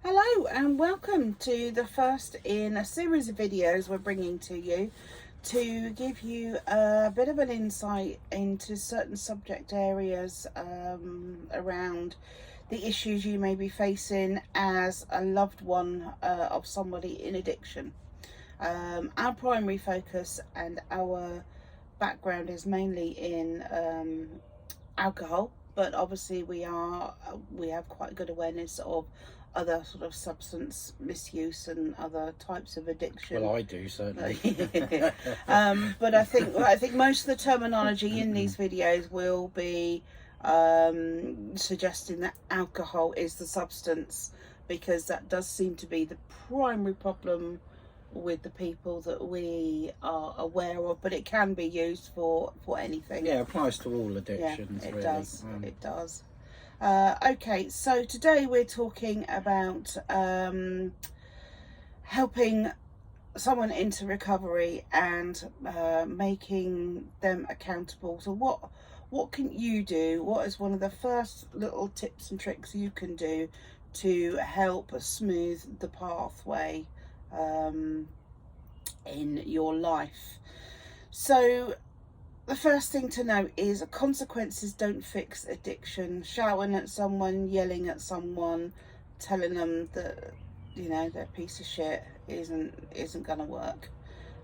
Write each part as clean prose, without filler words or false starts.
Hello and welcome to the first in a series of videos we're bringing to you to give you a bit of an insight into certain subject areas around the issues you may be facing as a loved one of somebody in addiction. Our primary focus and our background is mainly in alcohol, but obviously we have quite good awareness of other sort of substance misuse and other types of addiction. Well, I do certainly. But I think most of the terminology in these videos will be suggesting that alcohol is the substance, because that does seem to be the primary problem with the people that we are aware of, but it can be used for anything. Yeah, it applies to all addictions. Yeah, it really. does. It does. Okay, so today we're talking about helping someone into recovery and making them accountable. So what can you do? What is one of the first little tips and tricks you can do to help smooth the pathway in your life? So the first thing to note is consequences don't fix addiction. Shouting at someone, yelling at someone, telling them that, you know, they're a piece of shit isn't gonna work.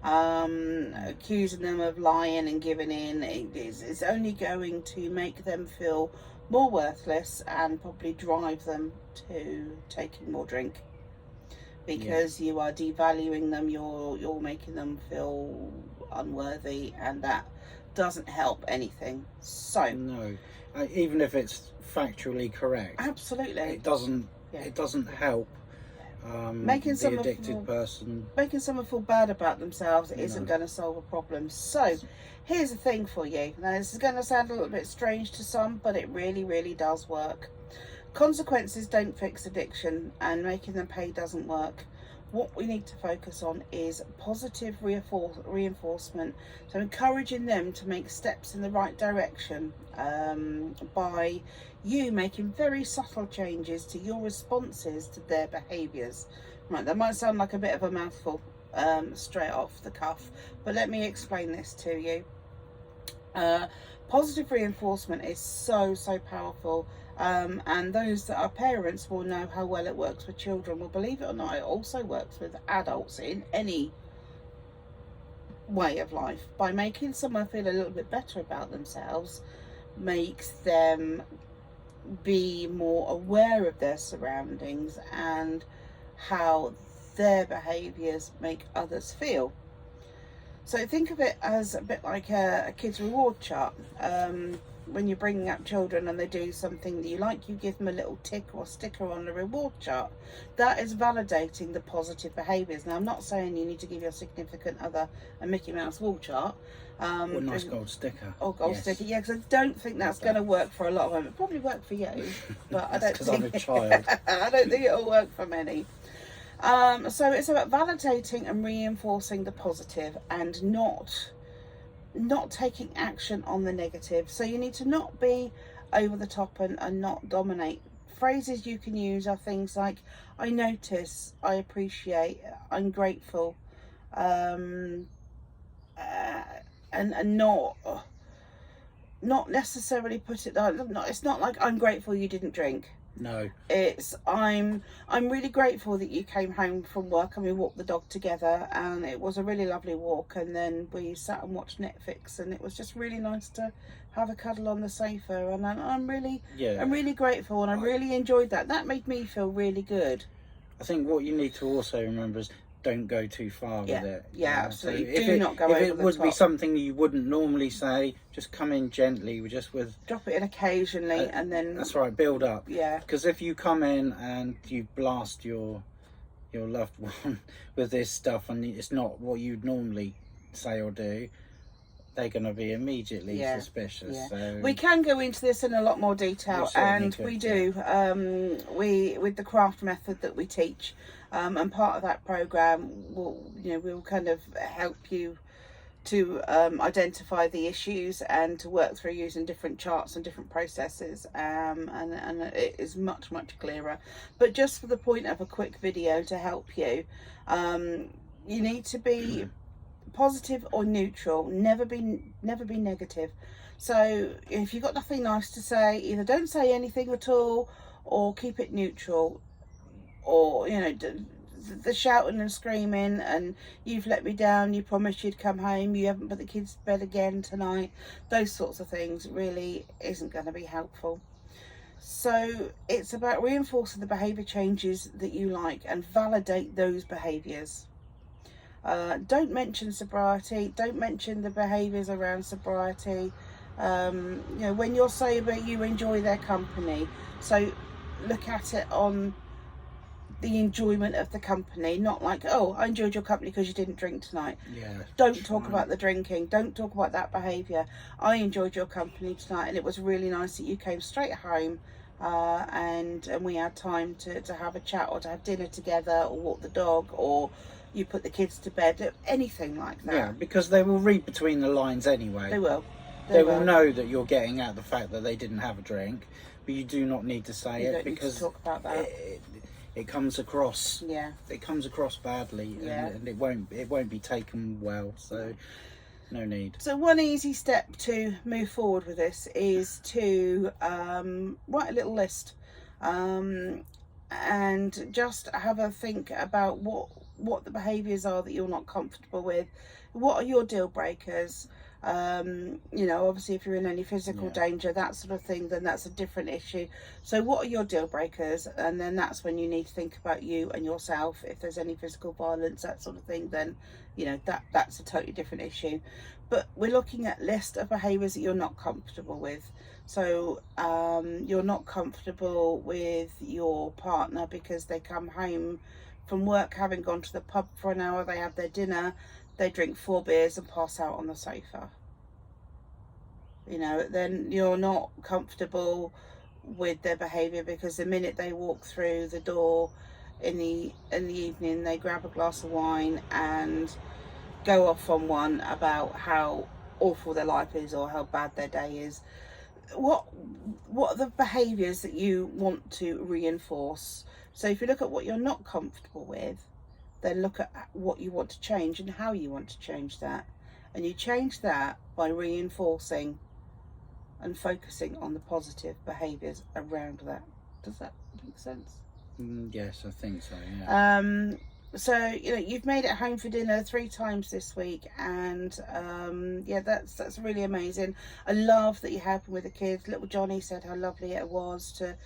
Accusing them of lying and giving in is only going to make them feel more worthless and probably drive them to taking more drink, because you are devaluing them, you're making them feel unworthy, and that doesn't help anything. So no, even if it's factually correct, absolutely, it doesn't help making the addicted person. Making someone feel bad about themselves isn't going to solve a problem. So here's the thing for you. Now, this is going to sound a little bit strange to some, but it really does work. Consequences don't fix addiction, and making them pay doesn't work. What we need to focus on is positive reinforcement, so encouraging them to make steps in the right direction by you making very subtle changes to your responses to their behaviours. Right, that might sound like a bit of a mouthful straight off the cuff, but let me explain this to you. Positive reinforcement is so powerful. And those that are parents will know how well it works with children. Well, believe it or not, it also works with adults in any way of life. By making someone feel a little bit better about themselves makes them be more aware of their surroundings and how their behaviours make others feel. So think of it as a bit like a kid's reward chart. When you're bringing up children and they do something that you like, you give them a little tick or sticker on the reward chart. That is validating the positive behaviours. Now, I'm not saying you need to give your significant other a Mickey Mouse wall chart. Or a nice gold sticker. Oh, gold sticker, yeah, because I don't think that's going to work for a lot of them. It probably work for you, but I don't think... I'm a child. I don't think it'll work for many. So it's about validating and reinforcing the positive and not taking action on the negative. So you need to not be over the top and not dominate. Phrases you can use are things like I notice, I appreciate, I'm grateful, and not necessarily put it like, it's not like I'm grateful you didn't drink. No, it's I'm really grateful that you came home from work and we walked the dog together, and it was a really lovely walk, and then we sat and watched Netflix, and it was just really nice to have a cuddle on the sofa, and I'm really grateful, and I really enjoyed that. That made me feel really good. I think what you need to also remember is don't go too far with it. Yeah, absolutely. So not go over the top. If it would be something you wouldn't normally say, just come in gently, drop it in occasionally, and then that's right, build up. Yeah. Because if you come in and you blast your loved one with this stuff, and it's not what you'd normally say or do, they're going to be immediately suspicious. Yeah. So we can go into this in a lot more detail, and we do. We with the craft method that we teach, and part of that program will kind of help you identify the issues and to work through using different charts and different processes, and it is much clearer. But just for the point of a quick video to help you, you need to be positive or neutral, never be negative. So if you've got nothing nice to say, either don't say anything at all or keep it neutral, or the shouting and screaming and you've let me down, you promised you'd come home, you haven't put the kids to bed again tonight, those sorts of things really isn't going to be helpful. So it's about reinforcing the behaviour changes that you like and validate those behaviours. Don't mention sobriety, don't mention the behaviours around sobriety. When you're sober, you enjoy their company, so look at it on the enjoyment of the company, not like, oh, I enjoyed your company because you didn't drink tonight. Yeah. Don't talk about the drinking, don't talk about that behaviour. I enjoyed your company tonight and it was really nice that you came straight home, and we had time to have a chat or to have dinner together or walk the dog, or you put the kids to bed, anything like that. Yeah, because they will read between the lines anyway. They will. They will know that you're getting at the fact that they didn't have a drink, but you do not need to say it, because talk about that. It comes across. Yeah. It comes across badly, yeah. and it won't be taken well. So no need. So one easy step to move forward with this is to write a little list, and just have a think about what the behaviours are that you're not comfortable with. What are your deal breakers? Obviously if you're in any physical danger, that sort of thing, then that's a different issue. So what are your deal breakers? And then that's when you need to think about you and yourself. If there's any physical violence, that sort of thing, then that's a totally different issue. But we're looking at list of behaviours that you're not comfortable with. So you're not comfortable with your partner because they come home from work having gone to the pub for an hour, they have their dinner, they drink 4 beers and pass out on the sofa. Then you're not comfortable with their behaviour because the minute they walk through the door in the evening, they grab a glass of wine and go off on one about how awful their life is or how bad their day is. What are the behaviours that you want to reinforce? So if you look at what you're not comfortable with, then look at what you want to change and how you want to change that. And you change that by reinforcing and focusing on the positive behaviours around that. Does that make sense? Yes, I think so, yeah. So you've made it home for dinner 3 times this week, and that's really amazing. I love that you're helping with the kids. Little Johnny said how lovely it was to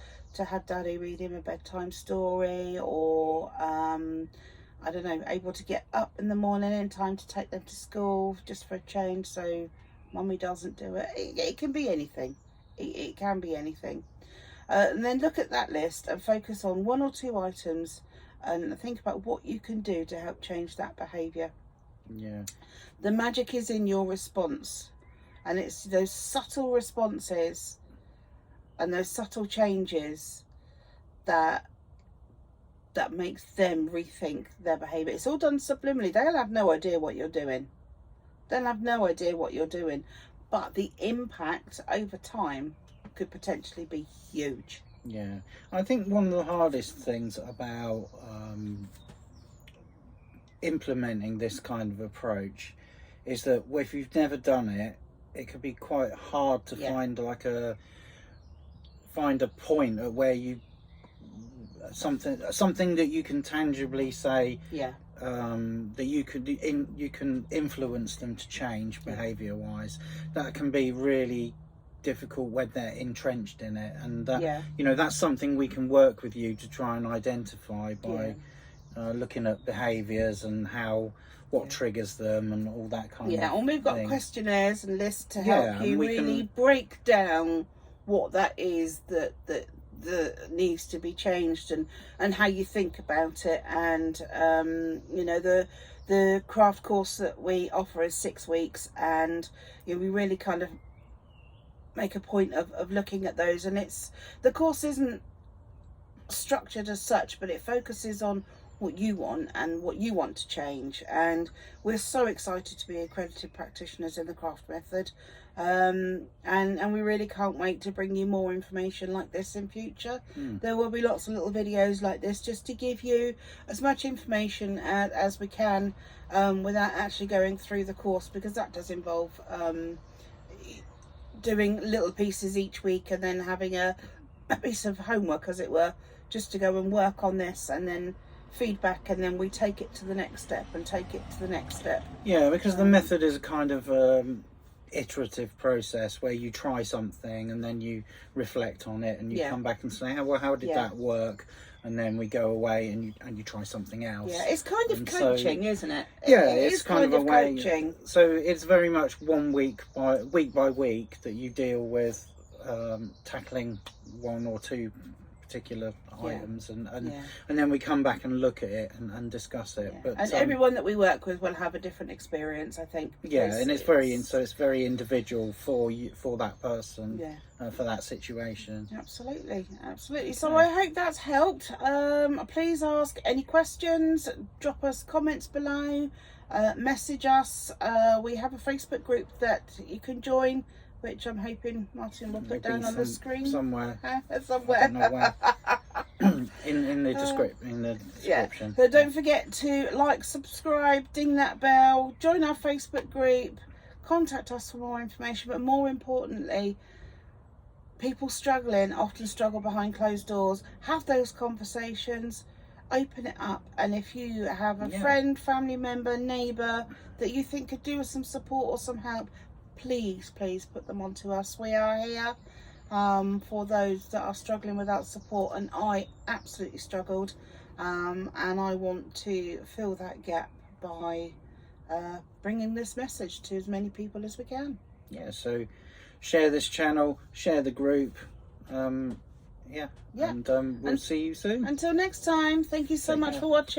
have Daddy read him a bedtime story, or I don't know, able to get up in the morning in time to take them to school just for a change, so Mummy doesn't do it. It can be anything. It can be anything. And then look at that list and focus on 1 or 2 items and think about what you can do to help change that behaviour. Yeah. The magic is in your response, and it's those subtle responses and those subtle changes that makes them rethink their behaviour. It's all done subliminally. They'll have no idea what you're doing. But the impact over time could potentially be huge. Yeah, I think one of the hardest things about implementing this kind of approach is that if you've never done it, it can be quite hard to find a point at where you something that you can tangibly say that you can influence them to change behaviour wise. That can be really difficult when they're entrenched in it, and that's something we can work with you to try and identify by looking at behaviours and what triggers them and all that kind of thing. And we've got questionnaires and lists to help you really break down what that is that needs to be changed, and how you think about it. And the craft course that we offer is 6 weeks, and we really kind of make a point of looking at those. And the course isn't structured as such, but it focuses on what you want and what you want to change. And we're so excited to be accredited practitioners in the craft method, and we really can't wait to bring you more information like this in future. There will be lots of little videos like this just to give you as much information as we can, without actually going through the course, because that does involve doing little pieces each week and then having a piece of homework, as it were, just to go and work on this, and then feedback, and then we take it to the next step and take it to the next step. Yeah, because the method is a kind of iterative process where you try something and then you reflect on it and you come back and say, well, how did that work? And then we go away and you try something else. Yeah, it's kind of coaching, isn't it? Yeah, it's kind of a way. Coaching. So it's very much one week by week that you deal with tackling one or two particular items, and then we come back and look at it and discuss it. But and everyone that we work with will have a different experience, I think. Yeah, and it's very individual for you, for that person, for that situation. Absolutely. So I hope that's helped. Please ask any questions, drop us comments below, message us. We have a Facebook group that you can join, which I'm hoping Martin will put down on the screen somewhere. Somewhere. I don't know where. in the description. So don't forget to like, subscribe, ding that bell, join our Facebook group, contact us for more information. But more importantly, people struggling often struggle behind closed doors. Have those conversations, open it up, and if you have a friend, family member, neighbour that you think could do with some support or some help, please put them on to us. We are here for those that are struggling without support, and I absolutely struggled, and I want to fill that gap by bringing this message to as many people as we can. So share this channel, share the group, and we'll see you soon. Until next time, thank you so much for watching.